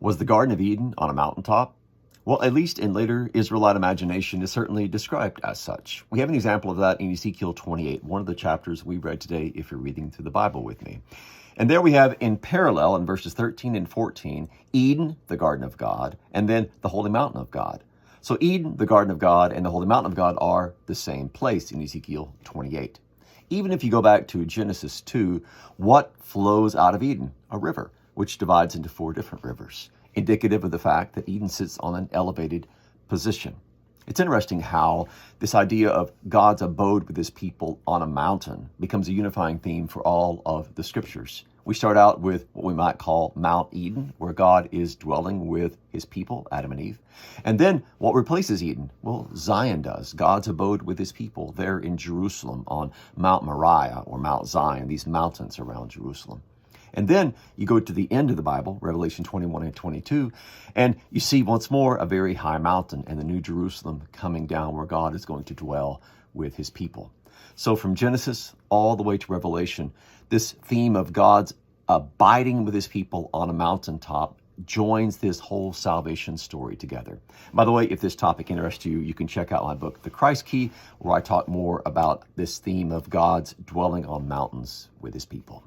Was the Garden of Eden on a mountaintop? Well, at least in later Israelite imagination, is certainly described as such. We have an example of that in Ezekiel 28, one of the chapters we read today if you're reading through the Bible with me. And there we have in parallel in verses 13 and 14, Eden, the garden of God, and then the holy mountain of God. So Eden, the garden of God, and the holy mountain of God are the same place in Ezekiel 28. Even if you go back to Genesis 2, what flows out of Eden? A river, which divides into 4 different rivers, indicative of the fact that Eden sits on an elevated position. It's interesting how this idea of God's abode with his people on a mountain becomes a unifying theme for all of the scriptures. We start out with what we might call Mount Eden, where God is dwelling with his people, Adam and Eve. And then what replaces Eden? Well, Zion does. God's abode with his people there in Jerusalem on Mount Moriah or Mount Zion, these mountains around Jerusalem. And then you go to the end of the Bible, Revelation 21 and 22, and you see once more a very high mountain and the New Jerusalem coming down where God is going to dwell with his people. So from Genesis all the way to Revelation, this theme of God's abiding with his people on a mountaintop joins this whole salvation story together. By the way, if this topic interests you, you can check out my book, The Christ Key, where I talk more about this theme of God's dwelling on mountains with his people.